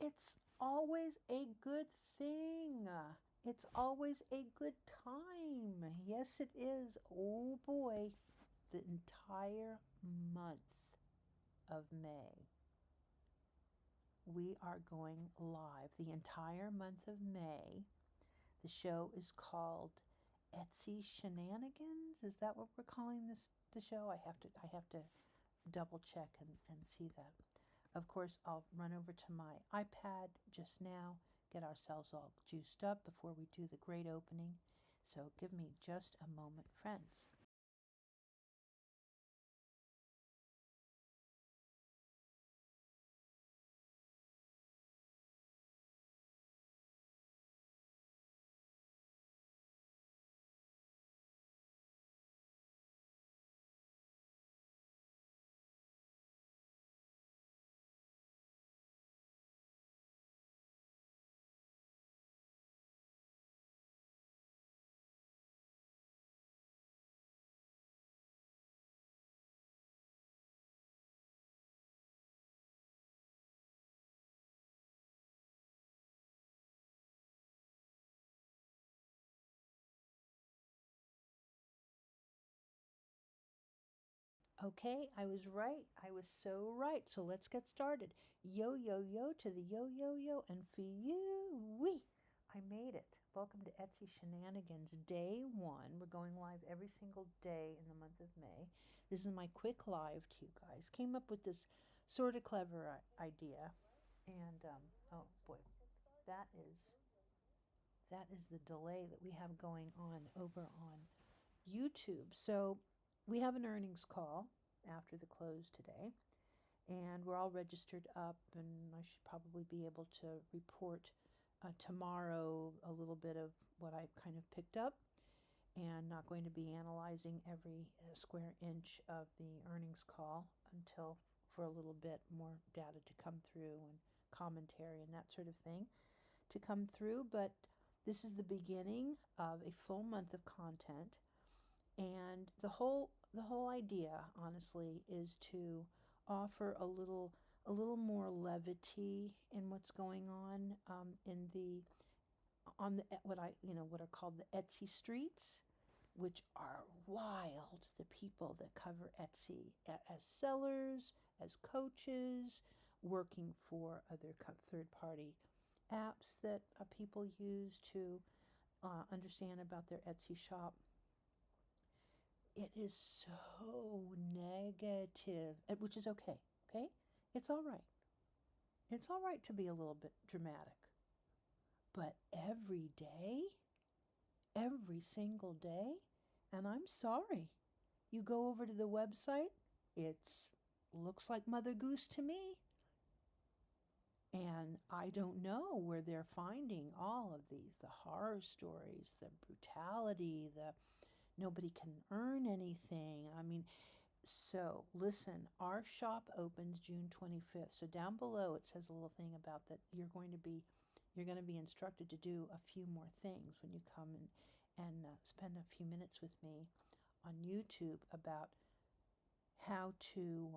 it's always a good thing. It's always a good time. Yes, it is. Oh boy, the entire month of May. We are going live the entire month of May. The show is called Etsy Shenanigans. Is that what we're calling the show? I have to double check and see that. Of course, I'll run over to my iPad just now, get ourselves all juiced up before we do the great opening. So give me just a moment, friends. Okay, I was right. I was so right. So let's get started. Yo, yo, yo to the yo, yo, yo. And for you, I made it. Welcome to Etsy Shenanigans, day 1. We're going live every single day in the month of May. This is my quick live to you guys. Came up with this sort of clever idea. And, oh boy, that is the delay that we have going on over on YouTube. So we have an earnings call after the close today, and we're all registered up, and I should probably be able to report tomorrow a little bit of what I've kind of picked up, and not going to be analyzing every square inch of the earnings call until for a little bit more data to come through and commentary and that sort of thing to come through. But this is the beginning of a full month of content, and the whole idea, honestly, is to offer a little more levity in what's going on in the on the what are called the Etsy streets, which are wild. The people that cover Etsy as sellers, as coaches, working for other third-party apps that people use to understand about their Etsy shop. It is so negative, which is okay, okay? It's all right. It's all right to be a little bit dramatic. But every day, every single day, and I'm sorry, you go over to the website, it looks like Mother Goose to me. And I don't know where they're finding all of these, the horror stories, the brutality, the nobody can earn anything. I mean, so listen, our shop opens June 25th. So down below it says a little thing about that you're going to be instructed to do a few more things when you come and spend a few minutes with me on YouTube about how to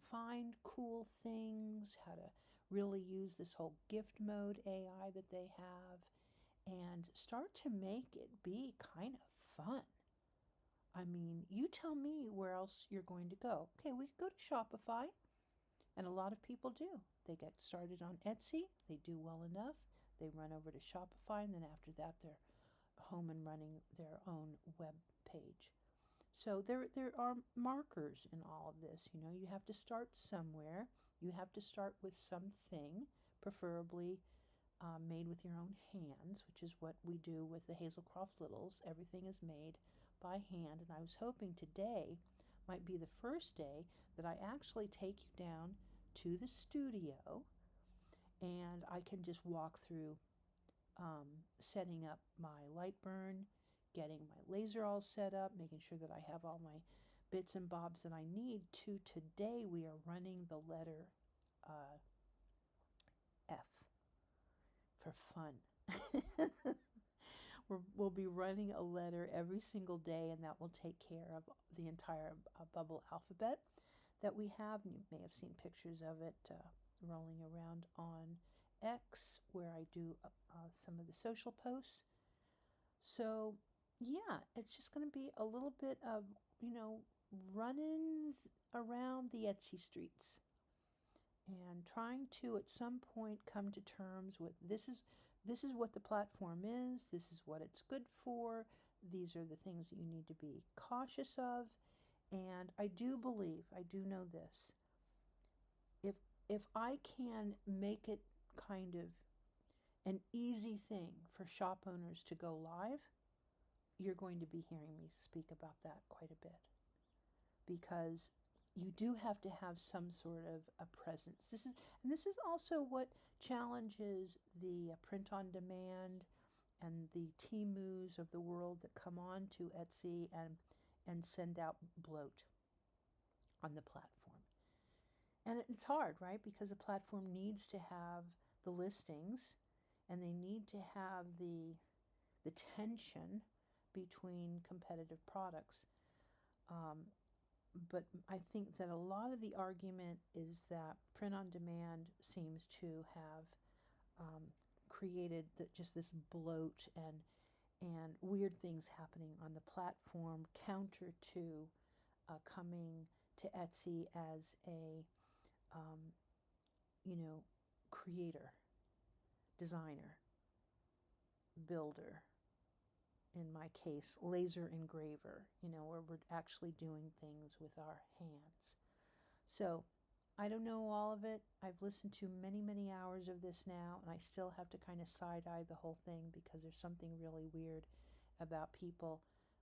find cool things, how to really use this whole gift mode AI that they have, and start to make it be kind of fun. I mean, you tell me where else you're going to go. Okay, we could go to Shopify, and a lot of people do. They get started on Etsy, they do well enough, they run over to Shopify, and then after that they're home and running their own web page. So there are markers in all of this. You know, you have to start somewhere. You have to start with something, preferably made with your own hands, which is what we do with the Hazelcroft Littles. Everything is made by hand, and I was hoping today might be the first day that I actually take you down to the studio and I can just walk through setting up my light burn, getting my laser all set up, making sure that I have all my bits and bobs that I need to. Today we are running the letter F for fun. We'll be running a letter every single day, and that will take care of the entire bubble alphabet that we have. And you may have seen pictures of it rolling around on X, where I do some of the social posts. So, yeah, it's just going to be a little bit of, run-ins around the Etsy streets and trying to at some point come to terms with this is what the platform is, this is what it's good for, these are the things that you need to be cautious of. And I do believe, I do know this, if if I can make it kind of an easy thing for shop owners to go live, you're going to be hearing me speak about that quite a bit, because you do have to have some sort of a presence. This is also what challenges the print on demand and the Temus of the world that come on to Etsy and send out bloat on the platform. And it's hard, right? Because the platform needs to have the listings, and they need to have the tension between competitive products. But I think that a lot of the argument is that print on demand seems to have created just this bloat and weird things happening on the platform, counter to coming to Etsy as a creator, designer, builder, in my case, laser engraver, where we're actually doing things with our hands. So I don't know all of it. I've listened to many, many hours of this now, and I still have to kind of side-eye the whole thing, because there's something really weird about people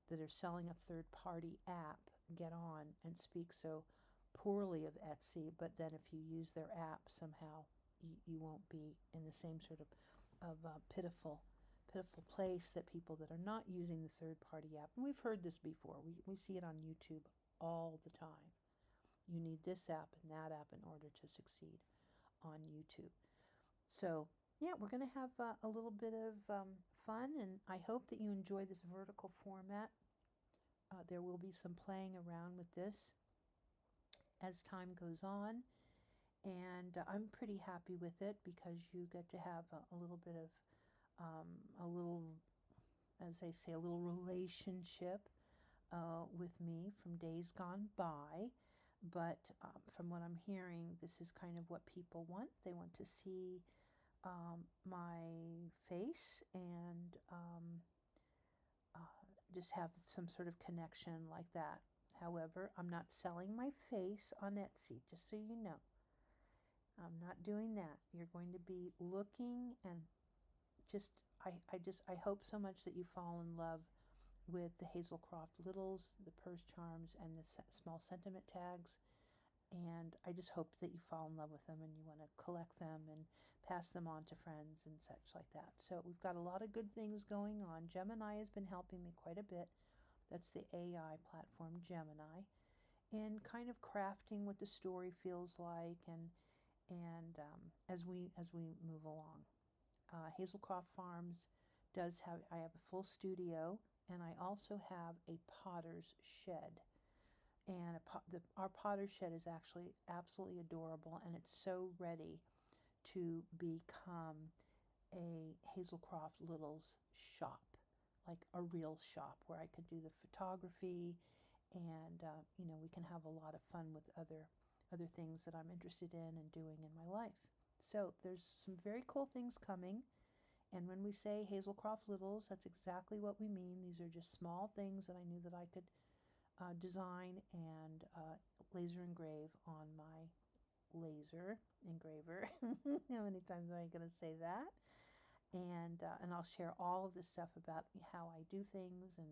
that are selling a third-party app get on and speak so poorly of Etsy, but then if you use their app, somehow you won't be in the same sort of pitiful place that people that are not using the third-party app. And we've heard this before. We see it on YouTube all the time. You need this app and that app in order to succeed on YouTube. So, yeah, we're going to have a little bit of fun, and I hope that you enjoy this vertical format. There will be some playing around with this as time goes on, and I'm pretty happy with it, because you get to have a little bit of a little, as they say, a little relationship with me from days gone by. But from what I'm hearing, this is kind of what people want. They want to see my face and just have some sort of connection like that. However, I'm not selling my face on Etsy, just so you know. I'm not doing that. You're going to be looking, and I hope so much that you fall in love with the Hazelcroft Littles, the purse charms, and the small sentiment tags. And I just hope that you fall in love with them and you want to collect them and pass them on to friends and such like that. So we've got a lot of good things going on. Gemini has been helping me quite a bit. That's the AI platform, Gemini, and kind of crafting what the story feels like, and as we move along. Hazelcroft Farms I have a full studio, and I also have a potter's shed. And our potter's shed is actually absolutely adorable, and it's so ready to become a Hazelcroft Littles shop, like a real shop where I could do the photography, and we can have a lot of fun with other things that I'm interested in and doing in my life. So there's some very cool things coming. And when we say Hazelcroft Littles, that's exactly what we mean. These are just small things that I knew that I could design and laser engrave on my laser engraver. How many times am I going to say that? And I'll share all of this stuff about how I do things and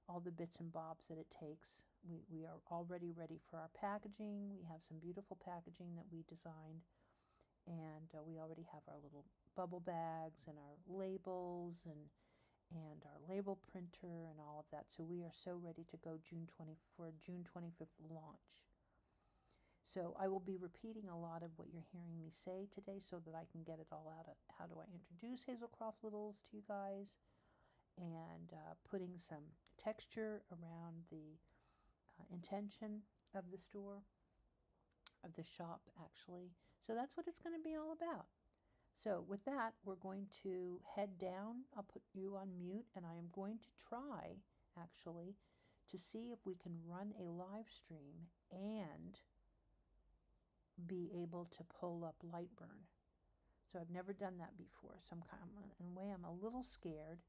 all the bits and bobs that it takes. We are already ready for our packaging. We have some beautiful packaging that we designed, and we already have our little bubble bags and our labels and our label printer and all of that. So we are so ready to go for June 25th launch. So I will be repeating a lot of what you're hearing me say today so that I can get it all out. How do I introduce Hazelcroft Littles to you guys, and putting some texture around the intention of the store, of the shop actually. So that's what it's going to be all about. So with that, we're going to head down. I'll put you on mute, and I am going to try, actually, to see if we can run a live stream and be able to pull up Lightburn. So I've never done that before. So in a way, I'm a little scared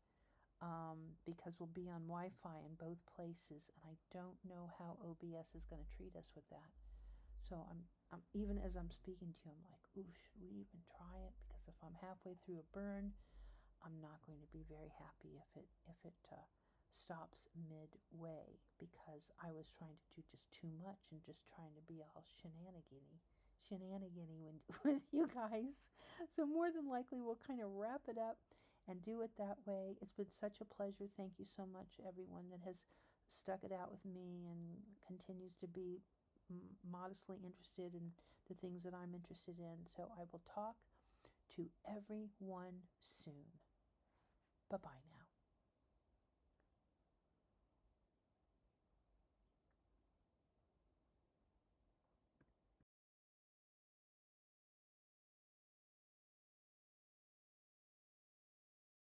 because we'll be on Wi-Fi in both places, and I don't know how OBS is going to treat us with that. So I'm even as I'm speaking to you, I'm like, ooh, should we even try it? Because if I'm halfway through a burn, I'm not going to be very happy if it stops midway, because I was trying to do just too much and just trying to be all shenanigany with you guys. So more than likely we'll kind of wrap it up and do it that way. It's been such a pleasure. Thank you so much, everyone that has stuck it out with me and continues to be modestly interested in the things that I'm interested in. So I will talk to everyone soon. Bye-bye now.